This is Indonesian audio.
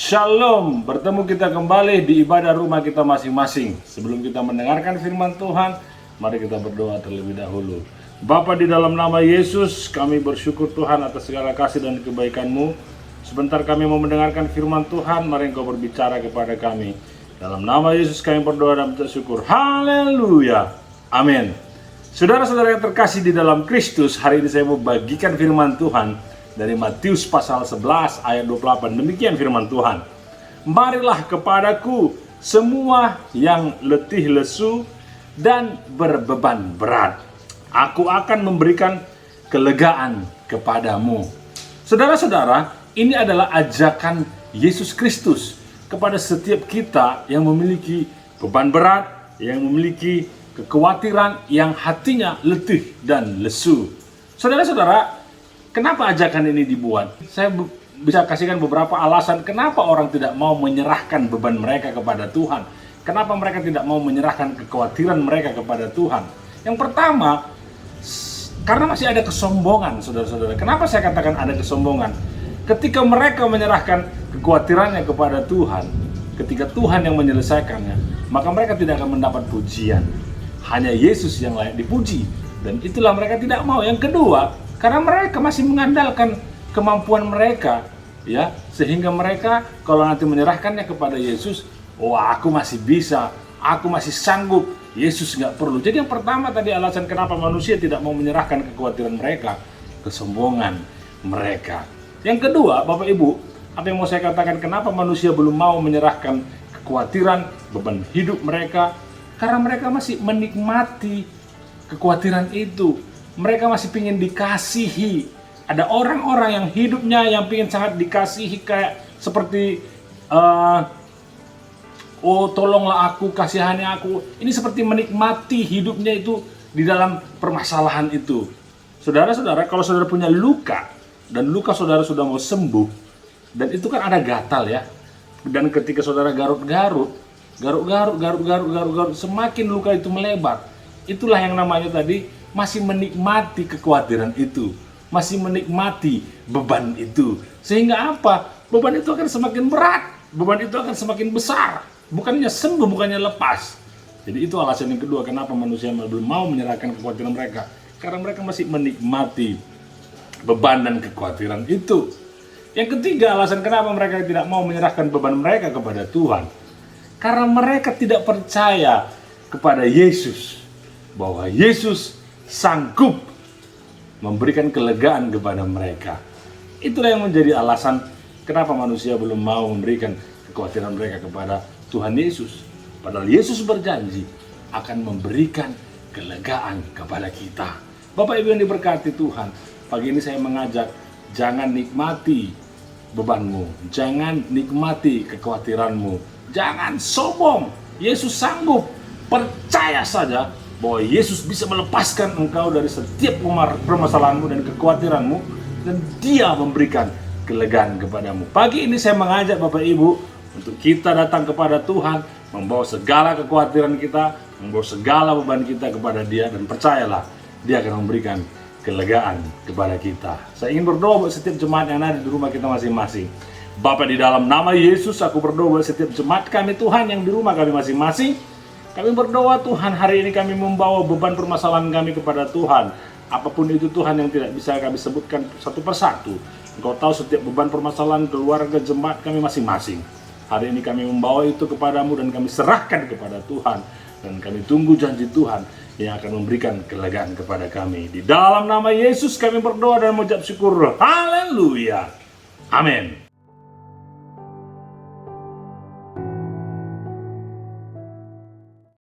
Shalom, bertemu kita kembali di ibadah rumah kita masing-masing. Sebelum kita mendengarkan firman Tuhan, mari kita berdoa terlebih dahulu. Bapa, di dalam nama Yesus, kami bersyukur Tuhan atas segala kasih dan kebaikan-Mu. Sebentar kami mau mendengarkan firman Tuhan, mari Engkau berbicara kepada kami. Dalam nama Yesus kami berdoa dan bersyukur. Haleluya, amin. Saudara-saudara yang terkasih di dalam Kristus, hari ini saya mau bagikan firman Tuhan dari Matius pasal 11 ayat 28. Demikian firman Tuhan. Marilah kepadaku semua yang letih lesu dan berbeban berat. Aku akan memberikan kelegaan kepadamu. Saudara-saudara, ini adalah ajakan Yesus Kristus kepada setiap kita yang memiliki beban berat, yang memiliki kekhawatiran, yang hatinya letih dan lesu. Saudara-saudara, kenapa ajakan ini dibuat? Saya bisa kasihkan beberapa alasan kenapa orang tidak mau menyerahkan beban mereka kepada Tuhan. Kenapa mereka tidak mau menyerahkan kekhawatiran mereka kepada Tuhan. Yang pertama, karena masih ada kesombongan, saudara-saudara. Kenapa saya katakan ada kesombongan? Ketika mereka menyerahkan kekhawatirannya kepada Tuhan, ketika Tuhan yang menyelesaikannya, maka mereka tidak akan mendapat pujian. Hanya Yesus yang layak dipuji. Dan itulah mereka tidak mau. Yang kedua, karena mereka masih mengandalkan kemampuan mereka, ya, sehingga mereka kalau nanti menyerahkannya kepada Yesus, wah, aku masih bisa, aku masih sanggup, Yesus nggak perlu. Jadi yang pertama tadi alasan kenapa manusia tidak mau menyerahkan kekhawatiran mereka, kesombongan mereka. Yang kedua, Bapak Ibu, apa yang mau saya katakan kenapa manusia belum mau menyerahkan kekhawatiran, beban hidup mereka? Karena mereka masih menikmati kekhawatiran itu. Mereka masih ingin dikasihi. Ada orang-orang yang hidupnya yang ingin sangat dikasihi, kayak seperti oh tolonglah aku, kasihani aku. Ini seperti menikmati hidupnya itu di dalam permasalahan itu. Saudara-saudara, kalau saudara punya luka dan luka saudara sudah mau sembuh, dan itu kan ada gatal ya. Dan ketika saudara garuk-garuk, semakin luka itu melebar. Itulah yang namanya tadi masih menikmati kekhawatiran itu, masih menikmati beban itu. Sehingga apa? Beban itu akan semakin berat, beban itu akan semakin besar. Bukannya sembuh, bukannya lepas. Jadi itu alasan yang kedua kenapa manusia belum mau menyerahkan kekhawatiran mereka. Karena mereka masih menikmati beban dan kekhawatiran itu. Yang ketiga alasan kenapa mereka tidak mau menyerahkan beban mereka kepada Tuhan. Karena mereka tidak percaya kepada Yesus. Bahwa Yesus sanggup memberikan kelegaan kepada mereka. Itulah yang menjadi alasan kenapa manusia belum mau memberikan kekhawatiran mereka kepada Tuhan Yesus. Padahal Yesus berjanji akan memberikan kelegaan kepada kita. Bapak Ibu yang diberkati Tuhan, pagi ini saya mengajak, jangan nikmati bebanmu, jangan nikmati kekhawatiranmu, jangan sombong. Yesus sanggup, percaya saja bahwa Yesus bisa melepaskan engkau dari setiap permasalahanmu dan kekhawatiranmu, dan Dia memberikan kelegaan kepadamu. Pagi ini saya mengajak Bapak Ibu untuk kita datang kepada Tuhan, membawa segala kekhawatiran kita, membawa segala beban kita kepada Dia, dan percayalah Dia akan memberikan kelegaan kepada kita. Saya ingin berdoa buat setiap jemaat yang ada di rumah kita masing-masing. Bapa, di dalam nama Yesus aku berdoa buat setiap jemaat kami Tuhan yang di rumah kami masing-masing. Kami berdoa Tuhan, hari ini kami membawa beban permasalahan kami kepada Tuhan. Apapun itu Tuhan yang tidak bisa kami sebutkan satu persatu. Engkau tahu setiap beban permasalahan keluarga jemaat kami masing-masing. Hari ini kami membawa itu kepadamu dan kami serahkan kepada Tuhan. Dan kami tunggu janji Tuhan yang akan memberikan kelegaan kepada kami. Di dalam nama Yesus kami berdoa dan mengucap syukur. Haleluya. Amin.